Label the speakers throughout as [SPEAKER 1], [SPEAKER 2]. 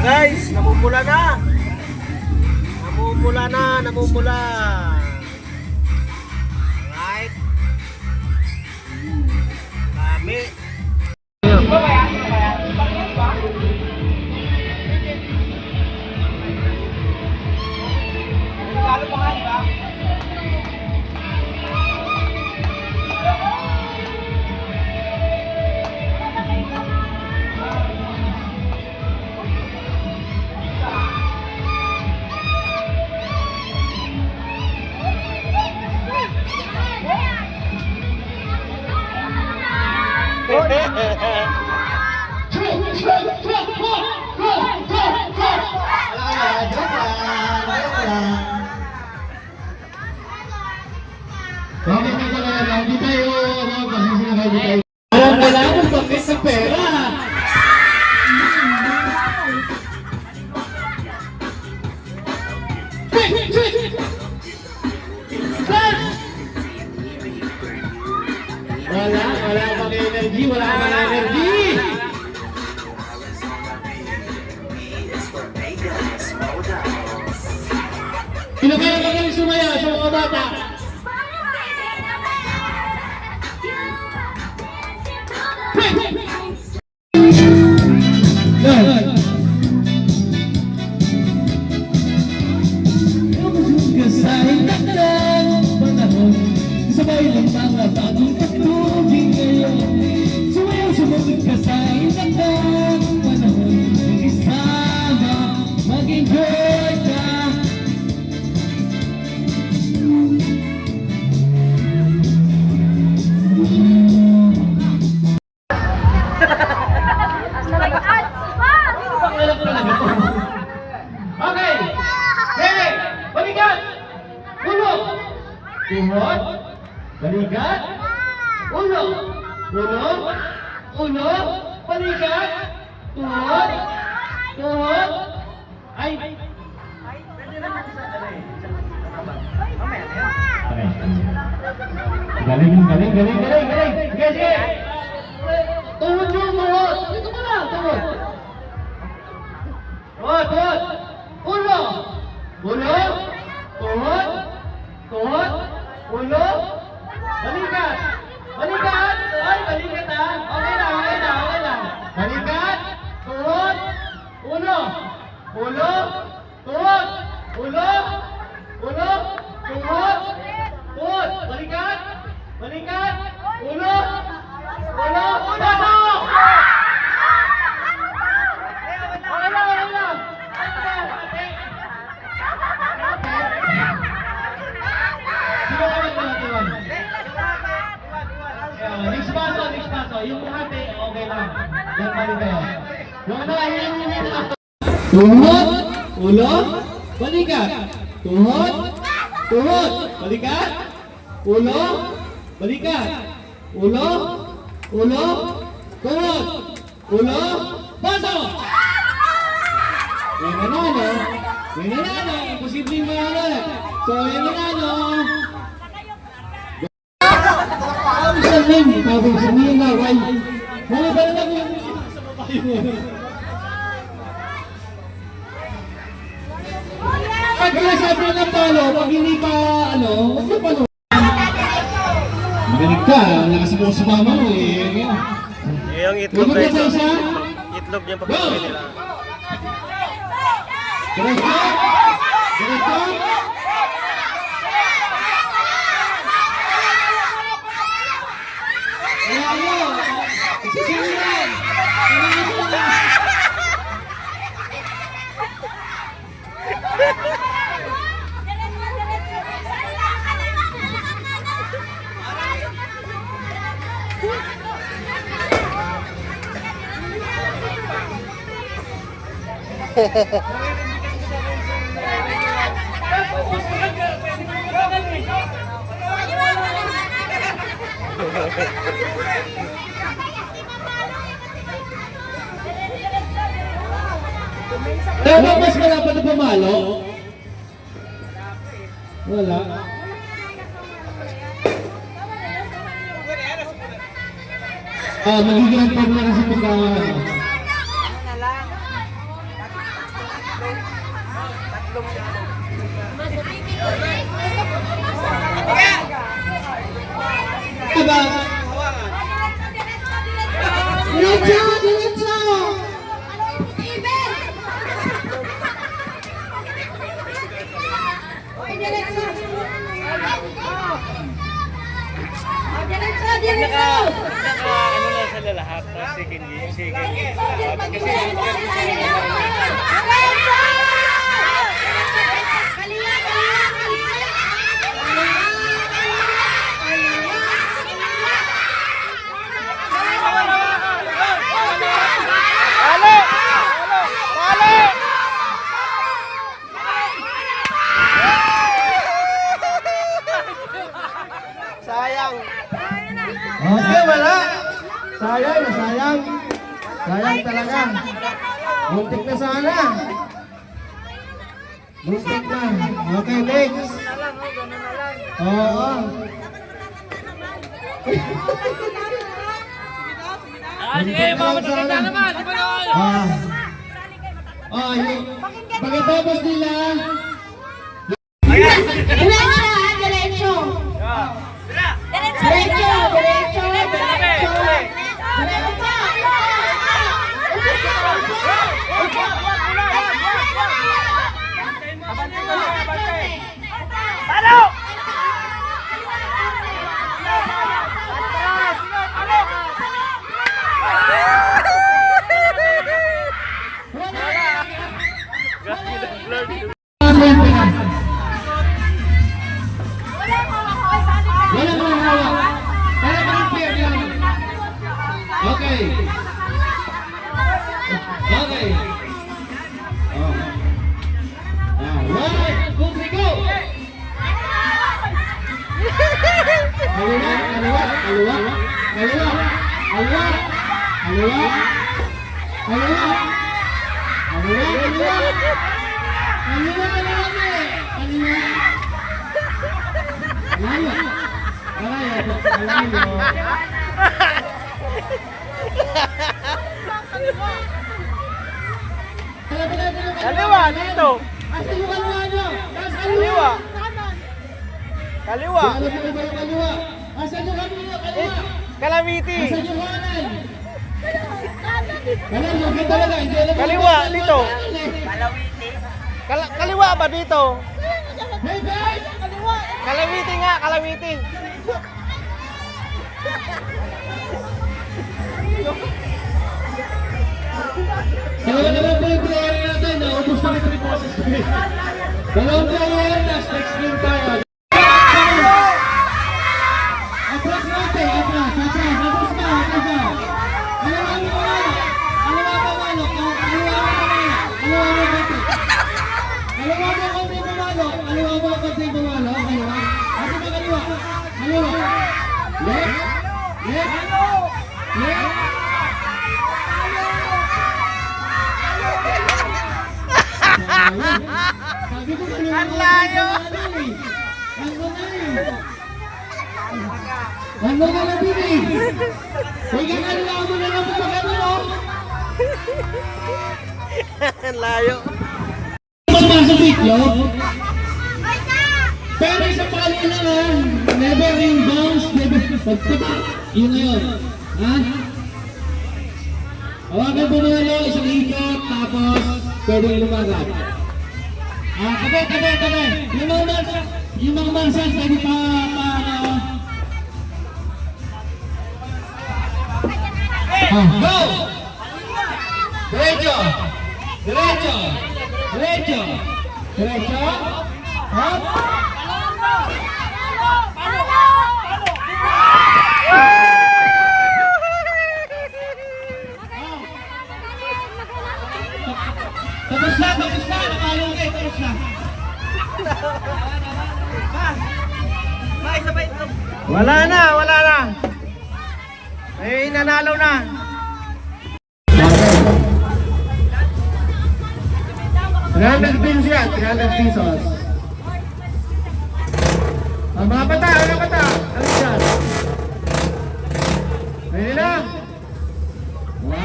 [SPEAKER 1] guys, namumula na. Namumula. Alright. Dami.
[SPEAKER 2] Wala akong bakit sa pera. Wala akong energy. Sino kaya magaling sumaya sa mga bata? Kasay na ng panahon, sabay ng mga bagong patubig ngayon. Sumayaw sumunod kasay na ng panahon, mag-isama, mag-enjoy ka. Okay! Hey! Balikan! Ulo! Tuhod! Balikan! Ulo! Ulo! Balikan! Tuhod! Ay! Galing! Sige! Tuhod yung tuhod! Dito ka lang! Tuhod! Ulo! Tuhod! Ulo! Balikan! Ay, balikan ha! Okay lang! Balikan! Tuhod! Ulo! Tuhod! Balikan! Ulo! Pasok! Next paso. Yung hati, okay lang. Yan pa rin kayo. Yung ano, tuhod, ulo, balikan. Tuhod, balikan. Ulo, balikan. Ulo, tuhod, ulo, pasok! Yan nanalo. Imposibleng manalo. So, yan nanalo. Tapos sa nila, wala ba lang yung sa babae mo? Pag nasabi ng talo, pag hindi pa, huwag mo palo. Magaling ka, lakas mo sa mama mo eh.
[SPEAKER 1] Yung itlog guys. Itlog niya pagkakas nila.
[SPEAKER 2] Diretso! Pero mas malapad na pumalo? Wala. Magiging ang pag na kasi pagka Aba. Diretso, diretso.
[SPEAKER 1] Naka ano na sila lahat. Sige. Sayang.
[SPEAKER 2] Okay, wala. Sayang na sayang. Sayang talaga. Muntik na sana. Muntik na. Okay, next. Oo.
[SPEAKER 1] Sige, mamatagin na naman. Di ba naman?
[SPEAKER 2] Pagkatapos nila,
[SPEAKER 3] Diretso, diretso. Diretso, diretso, diretso.
[SPEAKER 2] wala mga hawak. Para mga pair lang. Okay. Okay. One, two, three, go! Kaliwa, kaliwa, kaliwa, kaliwa, kaliwa, kaliwa, kaliwa, kaliwa, kaliwa, kaliwa, kaliwa. Layo. Layo.
[SPEAKER 1] Kaliwa, dito.
[SPEAKER 2] Asa yung kaliwa nyo?
[SPEAKER 1] Kaliwa. Kaliwa.
[SPEAKER 2] Alam mo ba yung kaliwa? Asa yung kaliwa? Kaliwa.
[SPEAKER 1] Calamity.
[SPEAKER 2] Asa yung kanan? Kanan, lugin talaga. Hindi alam mo.
[SPEAKER 1] Kaliwa, dito. Kaliwa ba dito?
[SPEAKER 2] Hey guys!
[SPEAKER 1] Calamity nga, Calamity.
[SPEAKER 2] Dalawa naman po yung player natin. Naubos na yung 3 boses. Dalawang player. Next game tayo. Atras natin. Atras. Atras ka. Kaliwa mo pamalo. Kaliwa mo pamalo. Kaliwa mo konti. Kaliwa mo konti pamalo. Kaliwa mo konti pamalo. Kaliwa. Ate pa kaliwa. Kaliwa. Left. Left. Left. Sabi ko kaliwa.
[SPEAKER 1] Ang layo.
[SPEAKER 2] Ano ka na bini? Huwag ka kaliwa mo na lang po kaliwa.
[SPEAKER 1] Ang layo.
[SPEAKER 2] Pagpasok itlog. Pero sa palo lang ha. Never inbounds, never pagpata. Yun na yun. Ha? Hawakan po mga lo, isang ikot, tapos pwedeng lumagat. Tabi. Yung mga marsas, pwede pa, go! Diretso! Diretso! Diretso! Diretso! Hop! Tapos na! Nakalong kayo, tapos na!
[SPEAKER 1] Wala na. Eh, nanalo na.
[SPEAKER 2] 300 pesos yan, 300 pesos. Mga bata, ano dyan? Ready na? 1.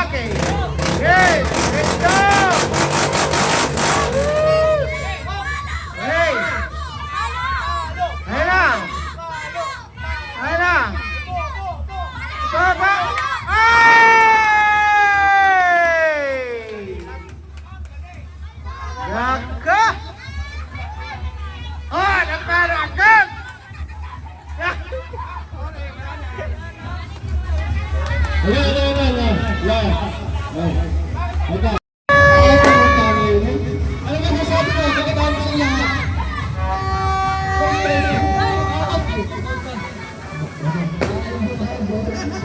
[SPEAKER 2] Okay. Okay. Yan. Oh. Okay. Ano ba sasabi ko? Pagkatapos sa lahat.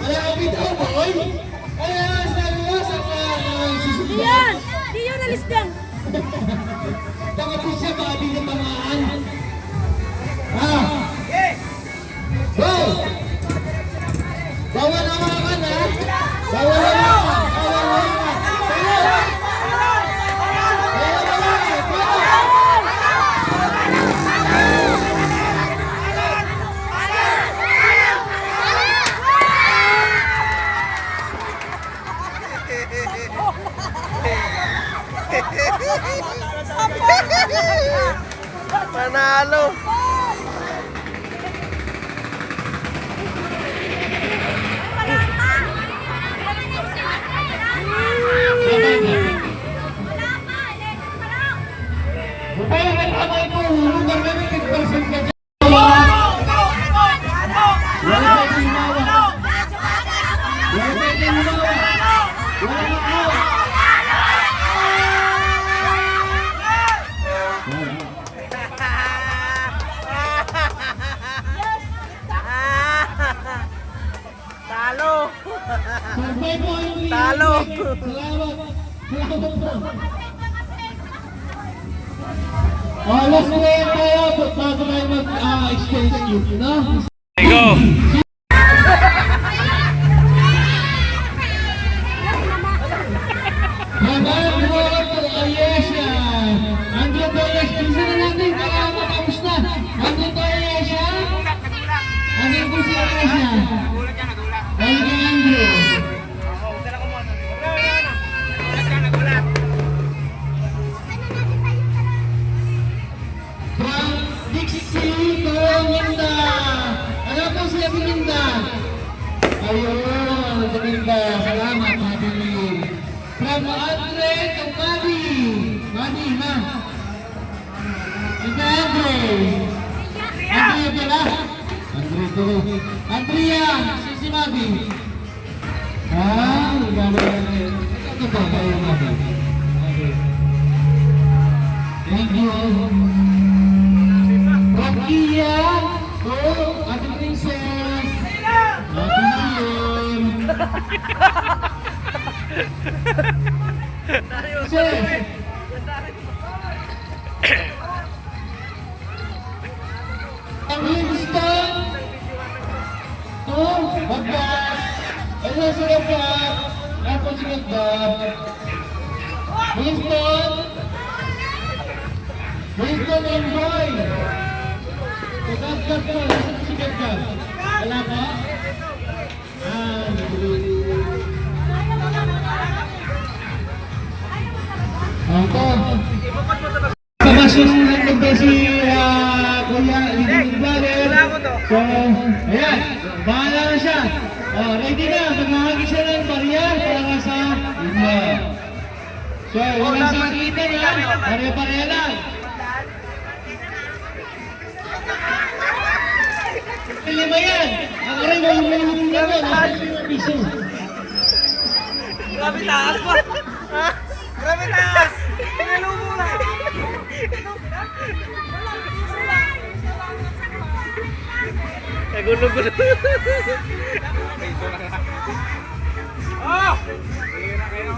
[SPEAKER 2] Wala ka bitaw, boy. Kaya sabi ko sa susunod.
[SPEAKER 4] Diyan! Di yun alis dyan!
[SPEAKER 2] Takot ko siya, baka di niya tamaan. Ah! Go! Bawal hawakan, ha? Bawal hawakan! Bawal hawakan!
[SPEAKER 1] Panalo!
[SPEAKER 2] Kaya kamay ko, hulog ang may 10% ka dyan. Wala tayo himawa. Wala tayo himawa. Wala maawa.
[SPEAKER 1] Talo!
[SPEAKER 2] Survey po ang leader.
[SPEAKER 1] Talo.
[SPEAKER 2] Salamat. Salamat po. Last player tayo, bago tayo mag-exchange gift, no?
[SPEAKER 1] Go!
[SPEAKER 2] Magal po, yes, Andrew Torres, bisa na natin, kaya matapos na. Andrew Torres, Andrew po si Torres, Balik kay Andrew. From Dixie to Minda. Ano po siya si Minda? Ayun, si Minda. Salamat, mabilin. From Andre to Madi. Madi, ma. Ito Andre. Andre pala. Andre to. Andrea, si Madi. Ah, gano'n. Ito ba kayo, Madi? Thank you. Rokia, oh, Ate Princess, Ate Leon. Chef. Ang Winston. Oh, Bagdad. Ano si Bagdad? Ako si Bagdad. Winston. Winston and Roy. Bagdad po. Nasaan si Bagdad? Wala pa? Ako. Kamasyon ng nagbe si Kuya Liding Vlogger. So, ayan. Bahala na siya. Ready na. Maghahagi siya ng barya para sa inyo. So, wala sa kita niya. Pare-pareha lang. Lima yan. Ang rin mo yung mga piso.
[SPEAKER 1] Grabe taas pa! Ha? Grabe taas! Pinalubo na! Nagulo-gulo. Oh! Hira kayo!